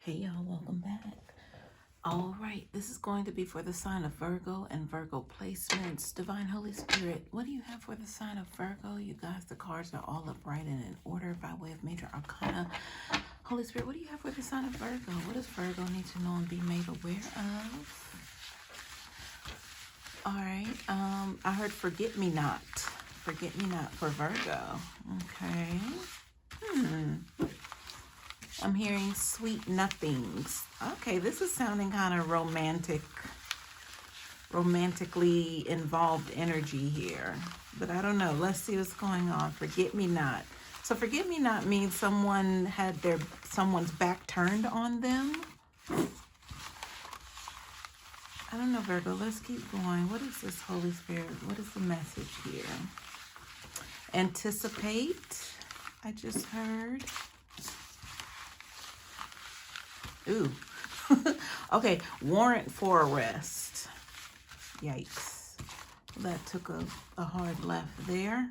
Hey y'all, welcome back. All right, this is going to be for the sign of Virgo and Virgo placements. Divine Holy Spirit, what do you have for the sign of Virgo? You guys, the cards are all upright and in order by way of major arcana. Holy Spirit, what do you have for the sign of Virgo? What does Virgo need to know and be made aware of? All right, I heard forget me not. Forget me not for Virgo. Okay. I'm hearing sweet nothings. Okay, this is sounding kind of romantically involved energy here. But I don't know. Let's see what's going on. Forget me not. So forget me not means someone had someone's back turned on them. I don't know, Virgo. Let's keep going. What is this, Holy Spirit? What is the message here? Anticipate. I just heard. Ooh. Okay, warrant for arrest. Yikes. That took a hard left there.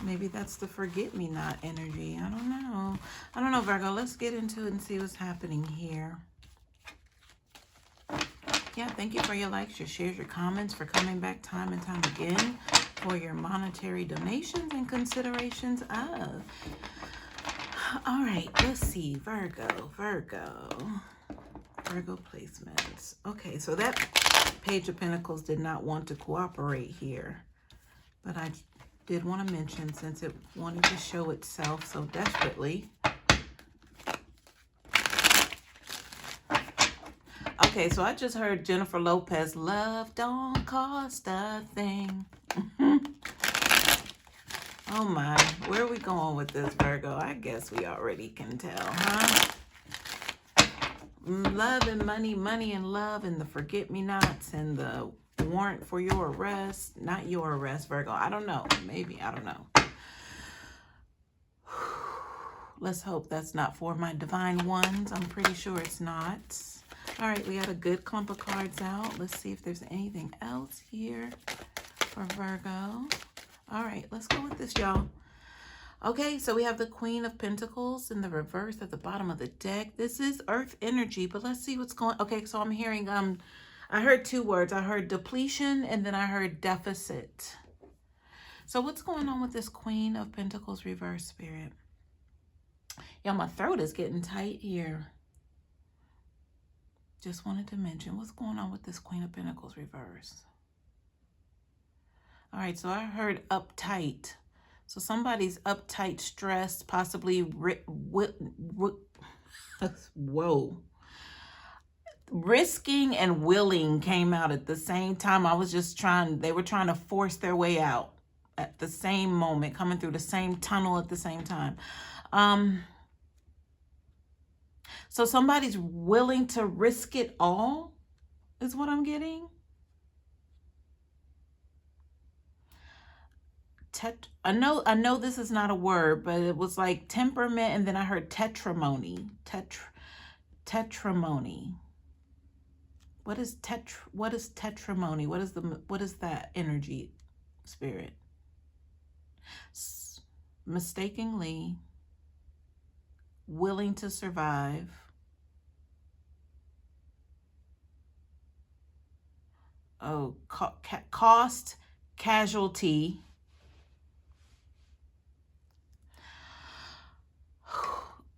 Maybe that's the forget-me-not energy. I don't know. I don't know, Virgo. Let's get into it and see what's happening here. Yeah, thank you for your likes, your shares, your comments, for coming back time and time again, for your monetary donations and considerations of. All right, let's see. Virgo placements. Okay, so that Page of Pentacles did not want to cooperate here, but I did want to mention, since it wanted to show itself so desperately. Okay, so I just heard Jennifer Lopez, love don't cost a thing. Oh my, where are we going with this, Virgo? I guess we already can tell, huh? Love and money, money and love, and the forget-me-nots, and the warrant for your arrest. Not your arrest, Virgo. I don't know. Maybe, I don't know. Let's hope that's not for my divine ones. I'm pretty sure it's not. All right, we got a good clump of cards out. Let's see if there's anything else here for Virgo. All right, let's go with this, y'all. Okay, so we have the Queen of Pentacles in the reverse at the bottom of the deck. This is Earth energy, but let's see what's going on. Okay, so I'm hearing, I heard two words. I heard depletion, and then I heard deficit. So what's going on with this Queen of Pentacles reverse, Spirit? Yeah, my throat is getting tight here. Just wanted to mention, what's going on with this Queen of Pentacles reverse? All right, so I heard uptight. So somebody's uptight, stressed, possibly, whoa. Risking and willing came out at the same time. They were trying to force their way out at the same moment, coming through the same tunnel at the same time. So somebody's willing to risk it all, is what I'm getting. I know this is not a word, but it was like temperament, and then I heard tetramony. Tetramony. What is tetramony? What is that energy, Spirit? Mistakenly willing to survive. Oh, cost, casualty.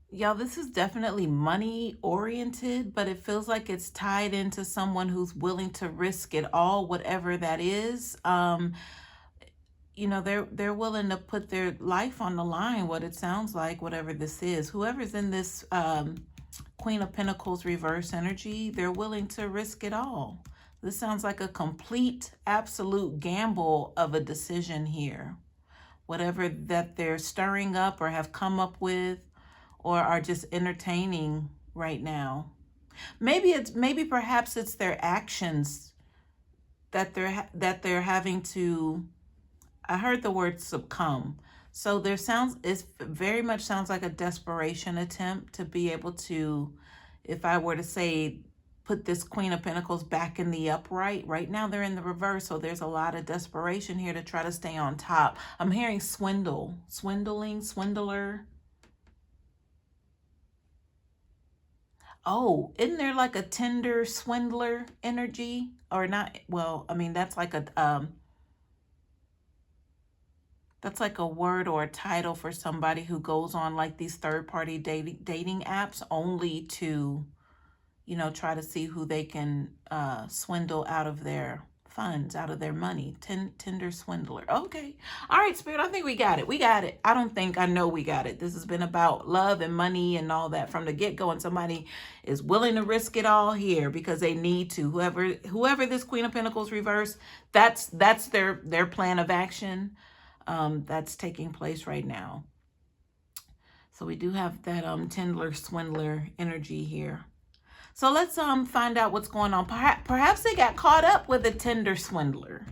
Y'all, this is definitely money oriented, but it feels like it's tied into someone who's willing to risk it all, whatever that is. You know, they're willing to put their life on the line, what it sounds like, whatever this is. Whoever's in this Queen of Pentacles reverse energy, they're willing to risk it all. This sounds like a complete, absolute gamble of a decision here. Whatever that they're stirring up or have come up with, or are just entertaining right now. Maybe perhaps it's their actions that they're having to. I heard the word succumb. So it very much sounds like a desperation attempt to be able to, if I were to say, put this Queen of Pentacles back in the upright. Right now they're in the reverse, so there's a lot of desperation here to try to stay on top. I'm hearing swindling, swindler. Oh, isn't there like a Tinder swindler energy? Or not? Well, I mean, that's like a word or a title for somebody who goes on like these third-party dating apps only to, try to see who they can swindle out of their funds, out of their money. Tinder swindler. Okay. All right, Spirit, I think we got it. We got it. I know we got it. This has been about love and money and all that from the get-go, and somebody is willing to risk it all here because they need to. Whoever this Queen of Pentacles reverse, that's their plan of action that's taking place right now. So we do have that Tinder swindler energy here. So let's find out what's going on. Perhaps they got caught up with a Tinder swindler,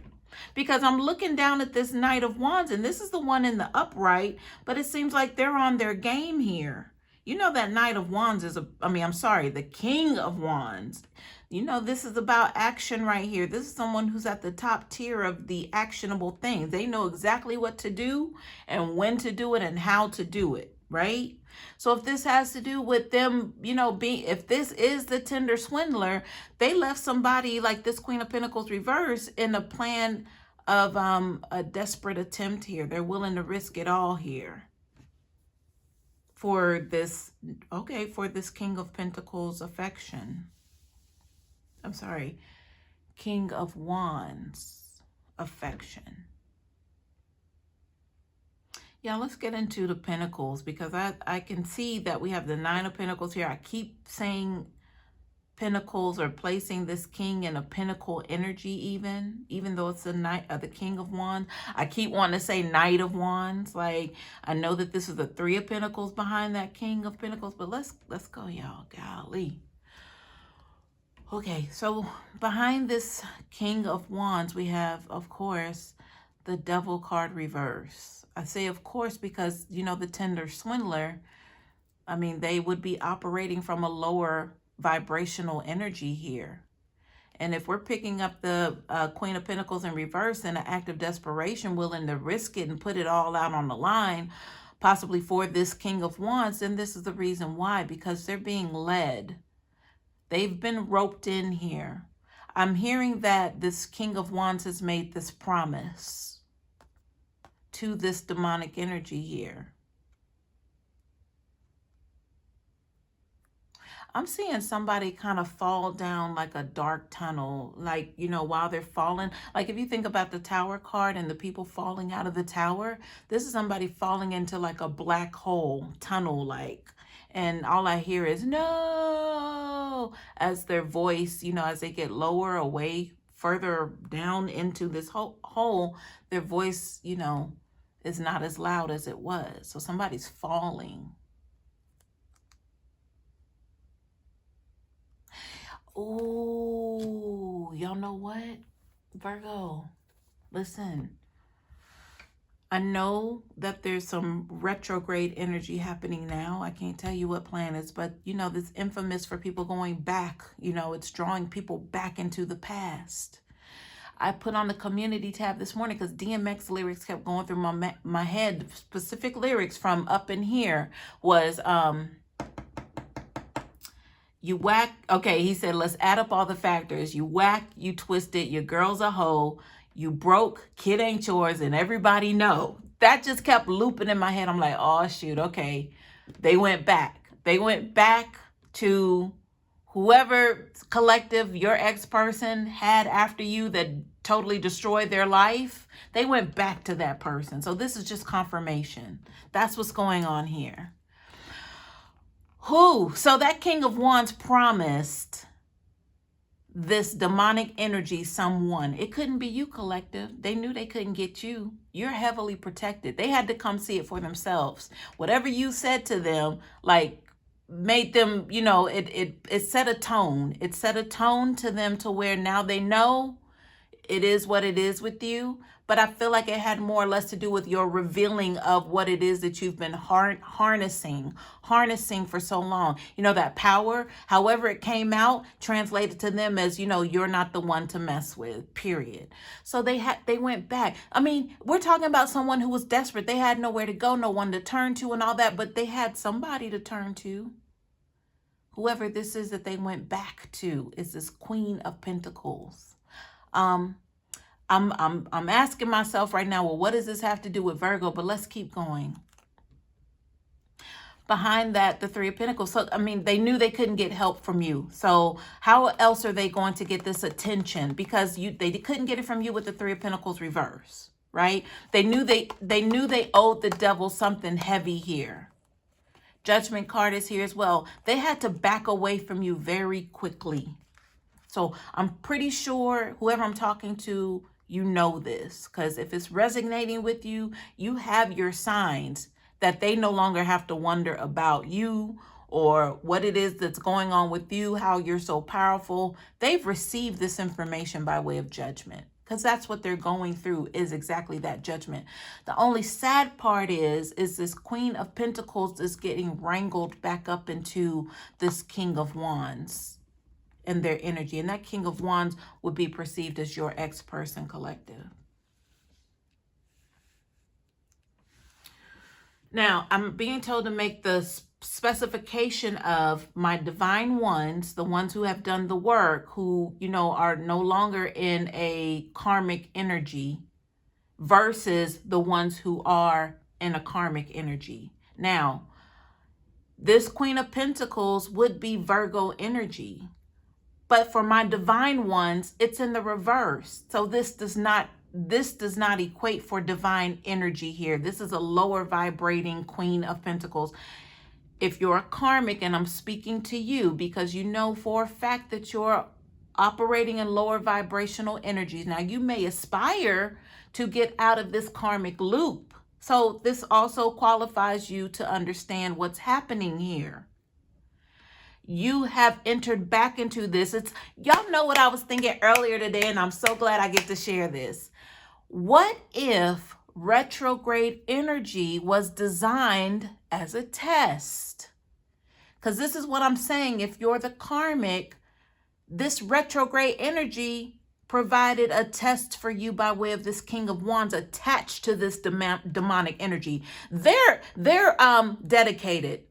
because I'm looking down at this Knight of Wands, and this is the one in the upright, but it seems like they're on their game here. You know that Knight of Wands is the King of Wands. This is about action right here. This is someone who's at the top tier of the actionable things. They know exactly what to do and when to do it and how to do it, right? So if this has to do with them, if this is the Tinder swindler, they left somebody like this Queen of Pentacles reverse in a plan of a desperate attempt here. They're willing to risk it all here for this King of Pentacles affection. I'm sorry, King of Wands affection. Yeah, let's get into the Pentacles, because I can see that we have the Nine of Pentacles here. I keep saying Pentacles, or placing this King in a Pentacle energy, even though it's the King of Wands. I keep wanting to say Knight of Wands. Like, I know that this is the Three of Pentacles behind that King of Pentacles, but let's go, y'all. Golly. Okay, so behind this King of Wands, we have, of course, the Devil card reverse. I say of course because, the Tinder swindler, they would be operating from a lower vibrational energy here. And if we're picking up the Queen of Pentacles in reverse in an act of desperation, willing to risk it and put it all out on the line, possibly for this King of Wands, then this is the reason why, because they're being led. They've been roped in here. I'm hearing that this King of Wands has made this promise to this demonic energy here. I'm seeing somebody kind of fall down like a dark tunnel, like, while they're falling. Like, if you think about the Tower card and the people falling out of the tower, this is somebody falling into like a black hole, tunnel-like. And all I hear is, no, as their voice, as they get lower, away, further down into this hole, their voice, is not as loud as it was. So somebody's falling. Oh, y'all know what? Virgo, listen. I know that there's some retrograde energy happening now. I can't tell you what planets, but this infamous for people going back, it's drawing people back into the past. I put on the community tab this morning because DMX lyrics kept going through my head. Specific lyrics from Up in Here was, you whack, okay, he said, let's add up all the factors. You whack, you twisted, your girl's a hoe, you broke, kid ain't yours, and everybody know. That just kept looping in my head. I'm like, oh, shoot, okay. They went back. They went back to whoever collective your ex-person had after you that totally destroyed their life. They went back to that person. So this is just confirmation. That's what's going on here. So that King of Wands promised this demonic energy someone. It couldn't be you, collective. They knew they couldn't get you. You're heavily protected. They had to come see it for themselves. Whatever you said to them, like, made them, it set a tone. It set a tone to them to where now they know it is what it is with you. But I feel like it had more or less to do with your revealing of what it is that you've been harnessing for so long. That power, however it came out, translated to them as, you're not the one to mess with, period. So they went back. We're talking about someone who was desperate. They had nowhere to go, no one to turn to and all that, but they had somebody to turn to Whoever this is that they went back to is this Queen of Pentacles. I'm asking myself right now, well, what does this have to do with Virgo? But let's keep going. Behind that, the Three of Pentacles. So, I mean, they knew they couldn't get help from you. So how else are they going to get this attention? Because they couldn't get it from you with the Three of Pentacles reverse, right? They knew they owed the devil something heavy here. Judgment card is here as well. They had to back away from you very quickly. So I'm pretty sure whoever I'm talking to, you know this, because if it's resonating with you, you have your signs that they no longer have to wonder about you or what it is that's going on with you, how you're so powerful. They've received this information by way of judgment, because that's what they're going through, is exactly that, judgment. The only sad part is this Queen of Pentacles is getting wrangled back up into this King of Wands and their energy. And that King of Wands would be perceived as your ex-person collective. Now, I'm being told to make the specification of my divine ones, the ones who have done the work, who, you know, are no longer in a karmic energy, versus the ones who are in a karmic energy. Now, this Queen of Pentacles would be Virgo energy. But for my divine ones, it's in the reverse. So this does not equate for divine energy here. This is a lower vibrating Queen of Pentacles. If you're a karmic, and I'm speaking to you because you know for a fact that you're operating in lower vibrational energies. Now, you may aspire to get out of this karmic loop. So this also qualifies you to understand what's happening here. You have entered back into this. Y'all know what I was thinking earlier today, and I'm so glad I get to share this. What if retrograde energy was designed as a test? Because this is what I'm saying. If you're the karmic, this retrograde energy provided a test for you by way of this King of Wands attached to this demonic energy. They're dedicated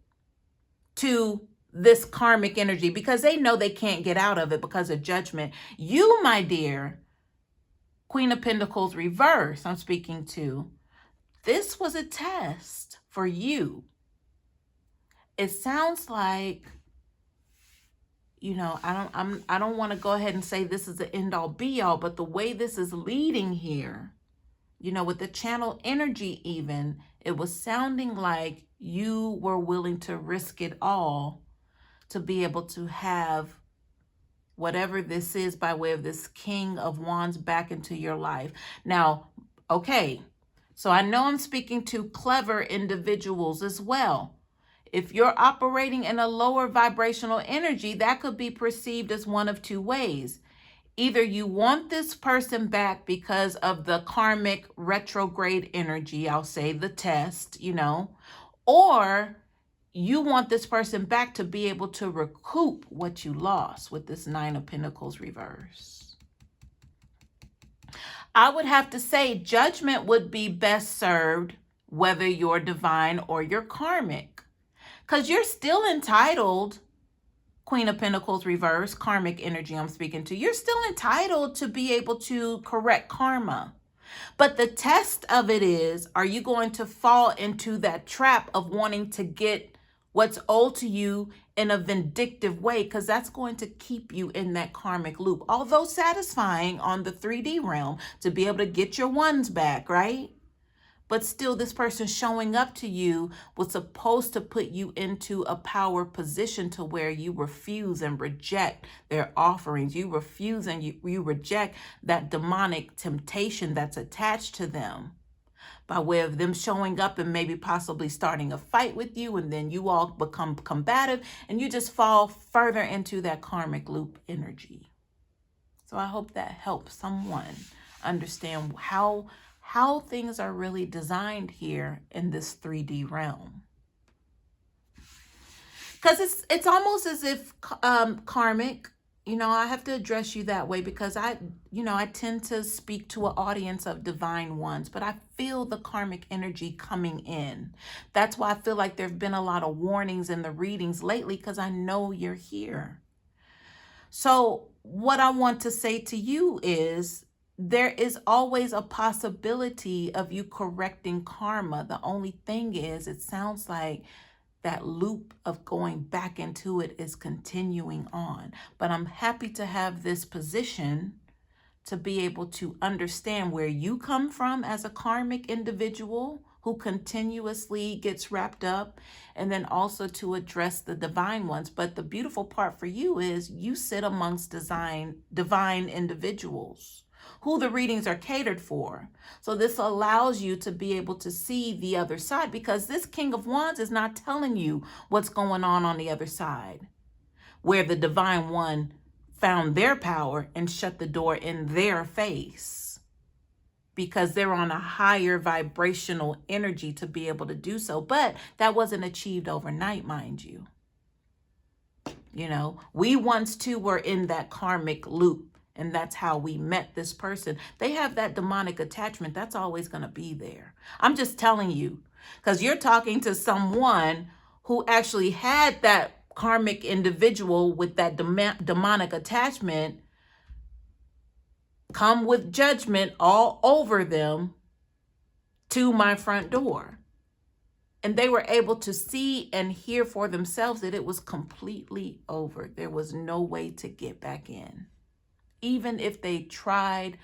to this karmic energy because they know they can't get out of it because of judgment. You, my dear, Queen of Pentacles reverse, I'm speaking to, this was a test for you. It sounds like, you know, I don't want to go ahead and say this is the end all be all, but the way this is leading here, you know, with the channel energy even, it was sounding like you were willing to risk it all to be able to have whatever this is by way of this King of Wands back into your life. Now, okay, so I know I'm speaking to clever individuals as well. If you're operating in a lower vibrational energy, that could be perceived as one of two ways. Either you want this person back because of the karmic retrograde energy, I'll say the test, you know, or you want this person back to be able to recoup what you lost with this Nine of Pentacles reverse. I would have to say judgment would be best served whether you're divine or you're karmic, because you're still entitled, Queen of Pentacles reverse, karmic energy I'm speaking to, you're still entitled to be able to correct karma. But the test of it is, are you going to fall into that trap of wanting to get what's owed to you in a vindictive way? Because that's going to keep you in that karmic loop. Although satisfying on the 3D realm to be able to get your ones back, right? But still, this person showing up to you was supposed to put you into a power position to where you refuse and reject their offerings. You refuse and you reject that demonic temptation that's attached to them by way of them showing up and maybe possibly starting a fight with you, and then you all become combative and you just fall further into that karmic loop energy. So I hope that helps someone understand how things are really designed here in this 3D realm. Because it's almost as if karmic, I have to address you that way because I tend to speak to an audience of divine ones, but I feel the karmic energy coming in. That's why I feel like there've been a lot of warnings in the readings lately, because I know you're here. So what I want to say to you is there is always a possibility of you correcting karma. The only thing is, it sounds like that loop of going back into it is continuing on. But I'm happy to have this position to be able to understand where you come from as a karmic individual who continuously gets wrapped up, and then also to address the divine ones. But the beautiful part for you is you sit amongst divine individuals who the readings are catered for. So this allows you to be able to see the other side, because this King of Wands is not telling you what's going on the other side, where the divine one found their power and shut the door in their face, because they're on a higher vibrational energy to be able to do so. But that wasn't achieved overnight, mind you. We once too were in that karmic loop. And that's how we met this person. They have that demonic attachment. That's always going to be there. I'm just telling you, because you're talking to someone who actually had that karmic individual with that demonic attachment come with judgment all over them to my front door. And they were able to see and hear for themselves that it was completely over. There was no way to get back in. Even if they tried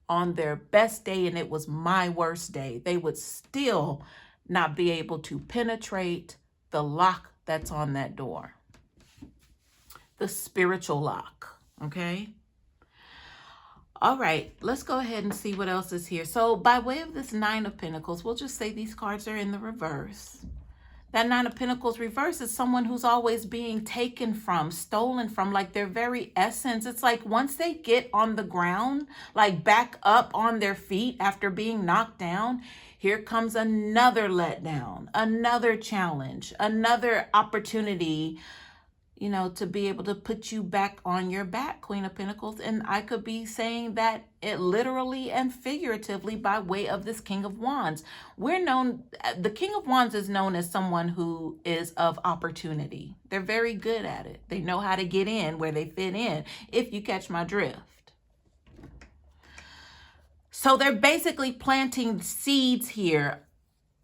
on their best day and it was my worst day, they would still not be able to penetrate the lock that's on that door. The spiritual lock, okay? All right, let's go ahead and see what else is here. So by way of this Nine of Pentacles, we'll just say these cards are in the reverse. That Nine of Pentacles reverse is someone who's always being taken from, stolen from, like their very essence. It's like once they get on the ground, like back up on their feet after being knocked down, here comes another letdown, another challenge, another opportunity, to be able to put you back on your back, Queen of Pentacles. And I could be saying that it literally and figuratively by way of this King of Wands. The King of Wands is known as someone who is of opportunity. They're very good at it. They know how to get in where they fit in, if you catch my drift. So they're basically planting seeds here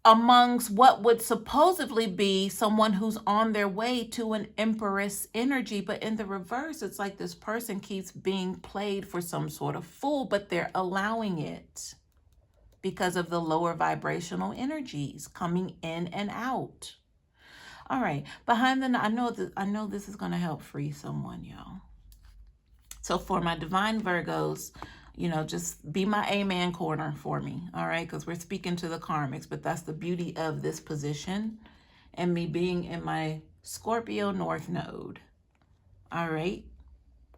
amongst what would supposedly be someone who's on their way to an Empress energy. But in the reverse, it's like this person keeps being played for some sort of fool, but they're allowing it because of the lower vibrational energies coming in and out. All right, behind the, I know this is going to help free someone, y'all. So for my divine Virgos, just be my amen corner for me, all right? Because we're speaking to the karmics, but that's the beauty of this position and me being in my Scorpio North Node, all right?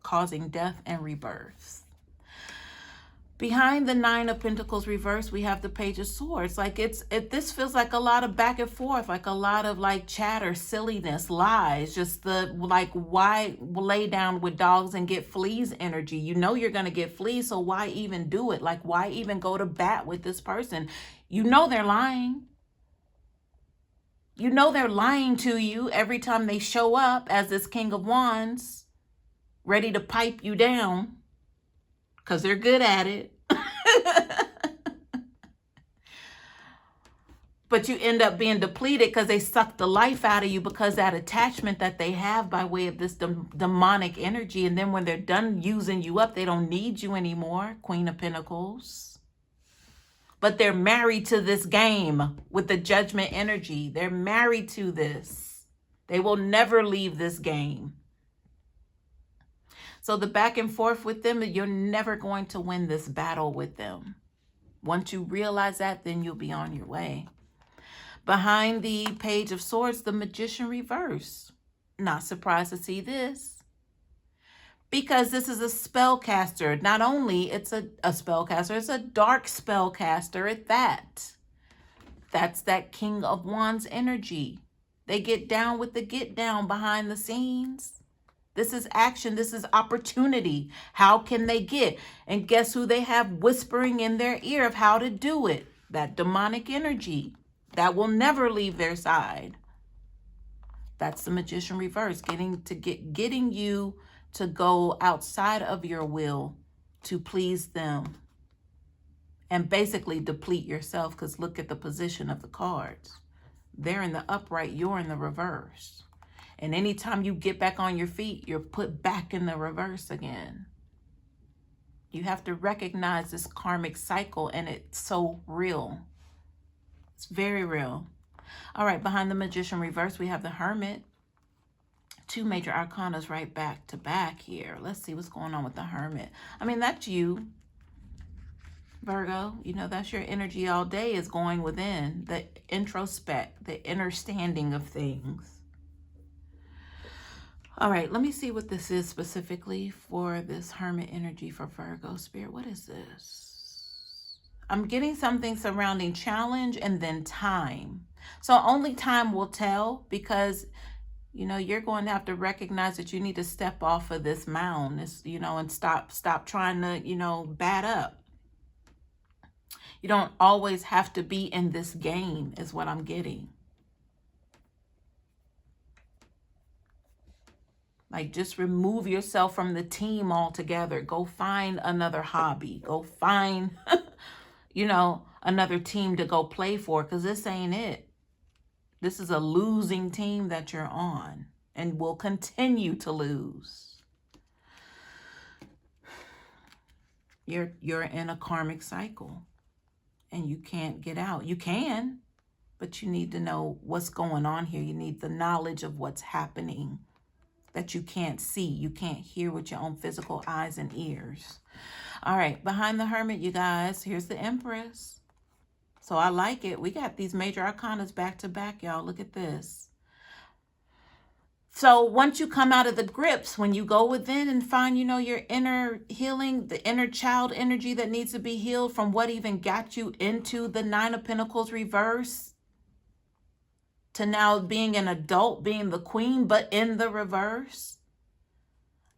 Causing death and rebirths. Behind the Nine of Pentacles reverse, we have the Page of Swords. Like this feels like a lot of back and forth, like a lot of like chatter, silliness, lies, just the like, why lay down with dogs and get fleas energy? You're going to get fleas, so why even do it? Like, why even go to bat with this person? They're lying. They're lying to you every time they show up as this King of Wands, ready to pipe you down, because they're good at it. But you end up being depleted because they suck the life out of you, because that attachment that they have by way of this demonic energy. And then when they're done using you up, they don't need you anymore, Queen of Pentacles. But they're married to this game with the Judgment energy. They're married to this. They will never leave this game. So the back and forth with them, you're never going to win this battle with them. Once you realize that, then you'll be on your way. Behind the Page of Swords, the Magician reverse. Not surprised to see this, because this is a spellcaster. Not only it's a spellcaster, it's a dark spellcaster at that. That's that King of Wands energy. They get down with the get down behind the scenes. This is action. This is opportunity. How can they get? And guess who they have whispering in their ear of how to do it? That demonic energy that will never leave their side. That's the Magician reverse, getting you to go outside of your will to please them and basically deplete yourself, because look at the position of the cards. They're in the upright, you're in the reverse. And anytime you get back on your feet, you're put back in the reverse again. You have to recognize this karmic cycle, and it's so real. It's very real. All right, behind the Magician reverse, we have the Hermit. Two major arcanas right back to back here. Let's see what's going on with the Hermit. I mean, that's you, Virgo. You know, that's your energy all day, is going within, the introspect, the understanding of things. All right, let me see what this is specifically for this Hermit energy for Virgo. Spirit, what is this? I'm getting something surrounding challenge and then time. So only time will tell, because, you know, you're going to have to recognize that you need to step off of this mound, this, you know, and stop trying to, you know, bat up. You don't always have to be in this game, is what I'm getting. Like, just remove yourself from the team altogether. Go find another hobby. Go find, you know, another team to go play for, because this ain't it. This is a losing team that you're on and will continue to lose. You're in a karmic cycle and you can't get out. You can, but you need to know what's going on here. You need the knowledge of what's happening that you can't see. You can't hear with your own physical eyes and ears. All right, behind the Hermit, you guys, here's the Empress. So I like it. We got these major arcanas back to back, y'all. Look at this. So once you come out of the grips, when you go within and find, you know, your inner healing, the inner child energy that needs to be healed from what even got you into the Nine of Pentacles reverse, to now being an adult, being the queen, but in the reverse.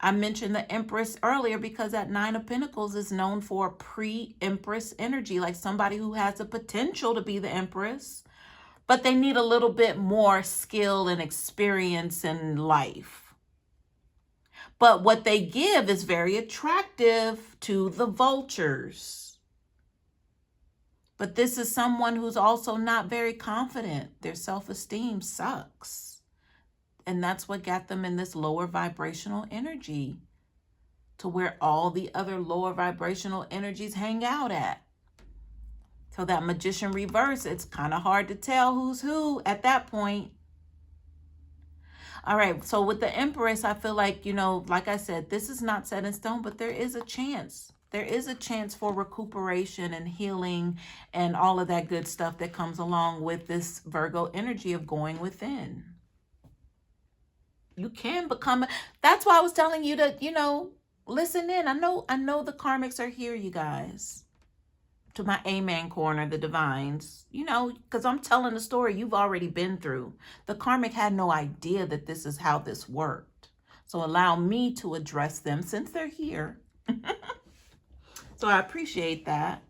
I mentioned the Empress earlier because that Nine of Pentacles is known for pre-Empress energy, like somebody who has the potential to be the Empress, but they need a little bit more skill and experience in life. But what they give is very attractive to the vultures. But this is someone who's also not very confident. Their self-esteem sucks. And that's what got them in this lower vibrational energy, to where all the other lower vibrational energies hang out at. So that Magician reverse, it's kind of hard to tell who's who at that point. All right, so with the Empress, I feel like, you know, like I said, this is not set in stone, but there is a chance. There is a chance for recuperation and healing and all of that good stuff that comes along with this Virgo energy of going within. You can become, that's why I was telling you to, you know, listen in. I know the Karmics are here, you guys. To my Amen corner, the divines, you know, because I'm telling a story you've already been through. The Karmic had no idea that this is how this worked. So allow me to address them since they're here. So I appreciate that.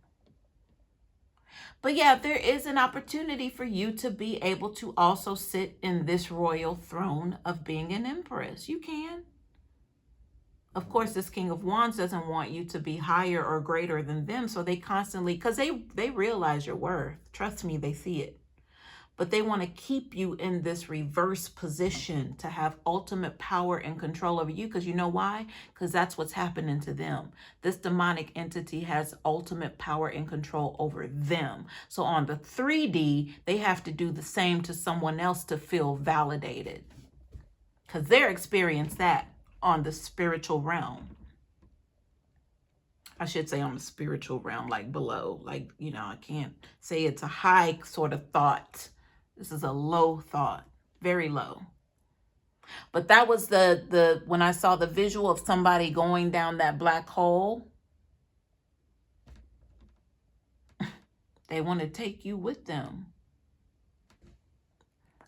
But yeah, there is an opportunity for you to be able to also sit in this royal throne of being an Empress. You can. Of course, this King of Wands doesn't want you to be higher or greater than them. So they constantly, because they realize your worth. Trust me, they see it. But they want to keep you in this reverse position to have ultimate power and control over you. Because you know why? Because that's what's happening to them. This demonic entity has ultimate power and control over them. So on the 3D, they have to do the same to someone else to feel validated. Because they're experiencing that on the spiritual realm. I should say on the spiritual realm, like below. Like, you know, I can't say it's a high sort of thought. This is a low thought, very low. But that was the when I saw the visual of somebody going down that black hole, they want to take you with them.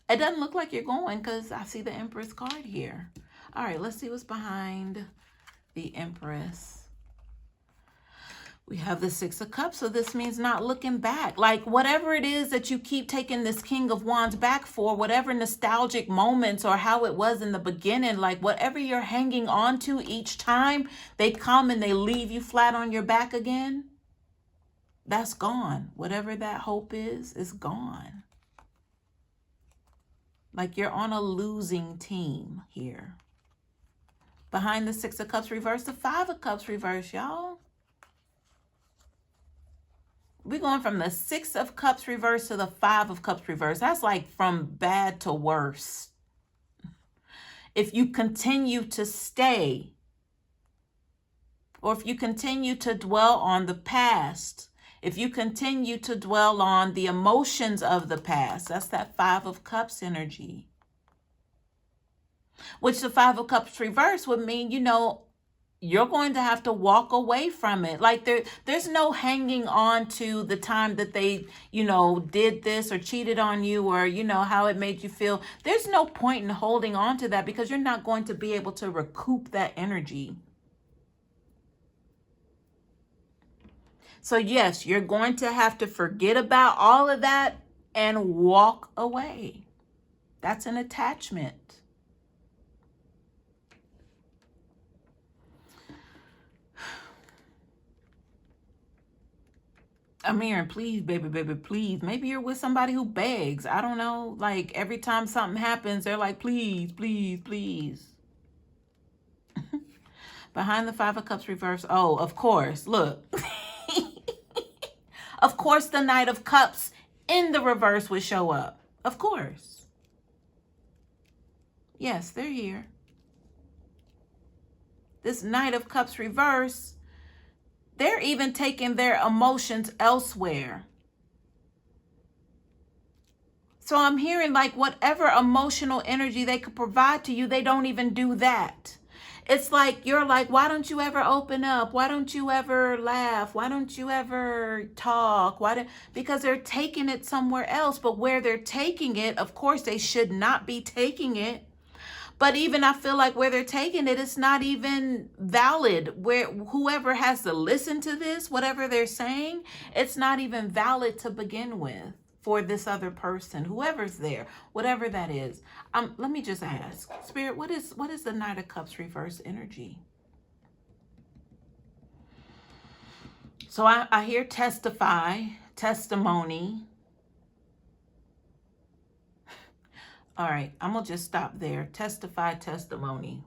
It doesn't look like you're going because I see the Empress card here. All right, let's see what's behind the Empress. We have the Six of Cups, so this means not looking back. Like whatever it is that you keep taking this King of Wands back for, whatever nostalgic moments or how it was in the beginning, like whatever you're hanging on to each time they come and they leave you flat on your back again, that's gone. Whatever that hope is gone. Like you're on a losing team here. Behind the Six of Cups reverse, the Five of Cups reverse, y'all. We're going from the Six of Cups reverse to the Five of Cups reverse. That's like from bad to worse. If you continue to stay, or if you continue to dwell on the past, if you continue to dwell on the emotions of the past, that's that Five of Cups energy. Which the Five of Cups reverse would mean, you know, you're going to have to walk away from it. Like there's no hanging on to the time that they, you know, did this or cheated on you or, you know, how it made you feel. There's no point in holding on to that because you're not going to be able to recoup that energy. So yes, you're going to have to forget about all of that and walk away. That's an attachment. I'm hearing, please, baby, baby, please. Maybe you're with somebody who begs. I don't know. Like every time something happens, they're like, please, please, please. Behind the Five of Cups reverse. Oh, of course. Look. Of course, the Knight of Cups in the reverse would show up. Of course. Yes, they're here. This Knight of Cups reverse, they're even taking their emotions elsewhere. So I'm hearing like whatever emotional energy they could provide to you, they don't even do that. It's like, you're like, why don't you ever open up? Why don't you ever laugh? Why don't you ever talk? Because they're taking it somewhere else. But where they're taking it, of course, they should not be taking it. But even I feel like where they're taking it, it's not even valid. Where whoever has to listen to this, whatever they're saying, it's not even valid to begin with for this other person, whoever's there, whatever that is. Let me just ask, Spirit, what is the Knight of Cups reverse energy? So I hear testify, testimony. All right, I'm going to just stop there. Testify, testimony.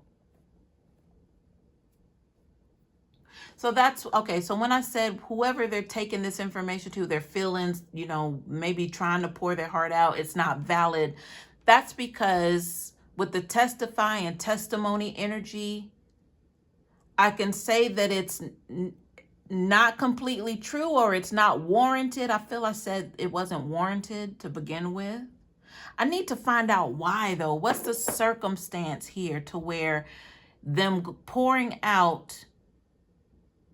So that's, okay, so when I said whoever they're taking this information to, their feelings, you know, maybe trying to pour their heart out, it's not valid. That's because with the testify and testimony energy, I can say that it's not completely true or it's not warranted. I feel I said it wasn't warranted to begin with. I need to find out why, though. What's the circumstance here to where them pouring out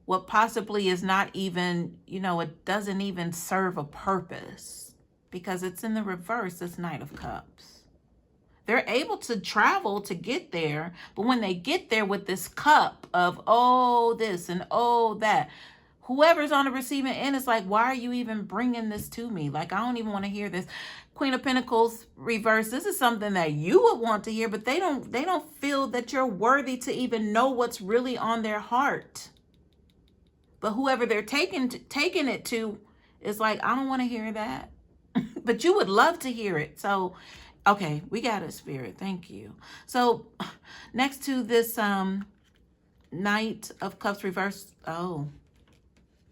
what possibly is not even, you know, it doesn't even serve a purpose because it's in the reverse, this Knight of Cups. They're able to travel to get there, but when they get there with this cup of, oh, this and oh, that, whoever's on the receiving end is like, why are you even bringing this to me? Like, I don't even want to hear this. Queen of Pentacles reverse. This is something that you would want to hear, but they don't feel that you're worthy to even know what's really on their heart. But whoever they're taking it to is like, I don't want to hear that. But you would love to hear it. So, okay, we got it, Spirit. Thank you. So, next to this Knight of Cups reverse, oh,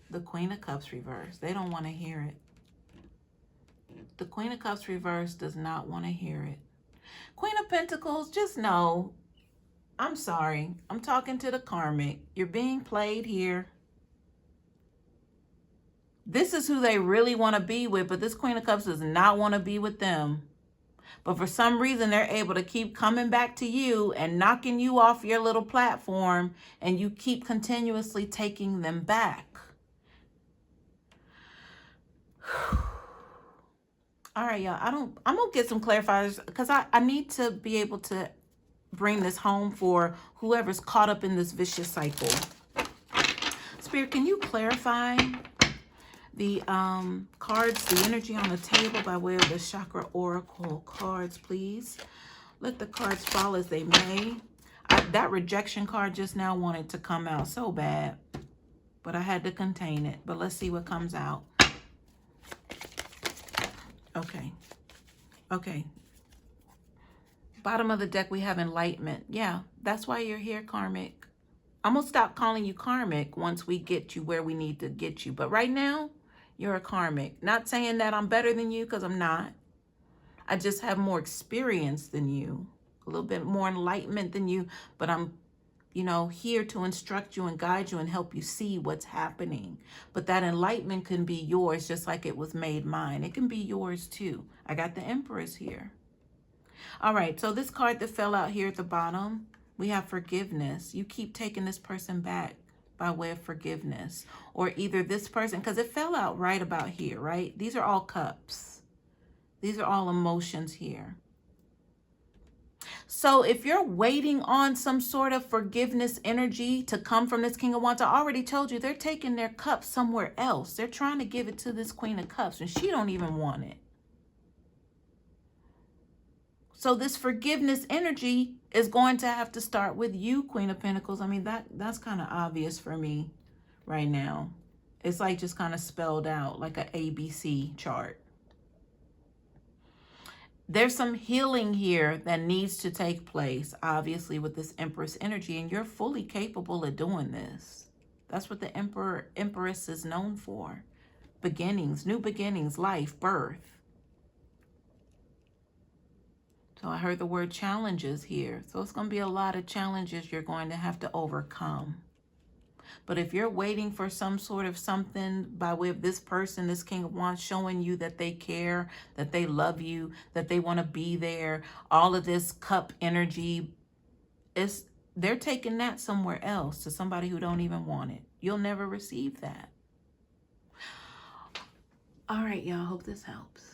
the Queen of Cups reverse. They don't want to hear it. The Queen of Cups reverse does not want to hear it. Queen of Pentacles, just know, I'm sorry. I'm talking to the Karmic. You're being played here. This is who they really want to be with, but this Queen of Cups does not want to be with them. But for some reason, they're able to keep coming back to you and knocking you off your little platform, and you keep continuously taking them back. All right, y'all. I'm going to get some clarifiers because I need to be able to bring this home for whoever's caught up in this vicious cycle. Spirit, can you clarify the cards, the energy on the table by way of the chakra oracle cards, please? Let the cards fall as they may. That rejection card just now wanted to come out so bad, but I had to contain it. But let's see what comes out. Okay. Okay. Bottom of the deck, we have enlightenment. Yeah, that's why you're here, Karmic. I'm going to stop calling you Karmic once we get you where we need to get you. But right now, you're a Karmic. Not saying that I'm better than you, because I'm not. I just have more experience than you. A little bit more enlightenment than you. But I'm, you know, here to instruct you and guide you and help you see what's happening. But that enlightenment can be yours just like it was made mine. It can be yours too. I got the Empress here. All right, so this card that fell out here at the bottom, we have forgiveness. You keep taking this person back by way of forgiveness. Or either this person, because it fell out right about here, right? These are all cups. These are all emotions here. So if you're waiting on some sort of forgiveness energy to come from this King of Wands, I already told you they're taking their cup somewhere else. They're trying to give it to this Queen of Cups, and she don't even want it. So this forgiveness energy is going to have to start with you, Queen of Pentacles. I mean, that's kind of obvious for me right now. It's like just kind of spelled out like an ABC chart. There's some healing here that needs to take place, obviously, with this Empress energy, and you're fully capable of doing this. That's what the Empress is known for. Beginnings, new beginnings, life, birth. So I heard the word challenges here. So it's going to be a lot of challenges you're going to have to overcome. But if you're waiting for some sort of something by way of this person, this King of Wands, showing you that they care, that they love you, that they want to be there, all of this cup energy, they're taking that somewhere else to somebody who don't even want it. You'll never receive that. All right, y'all. Hope this helps.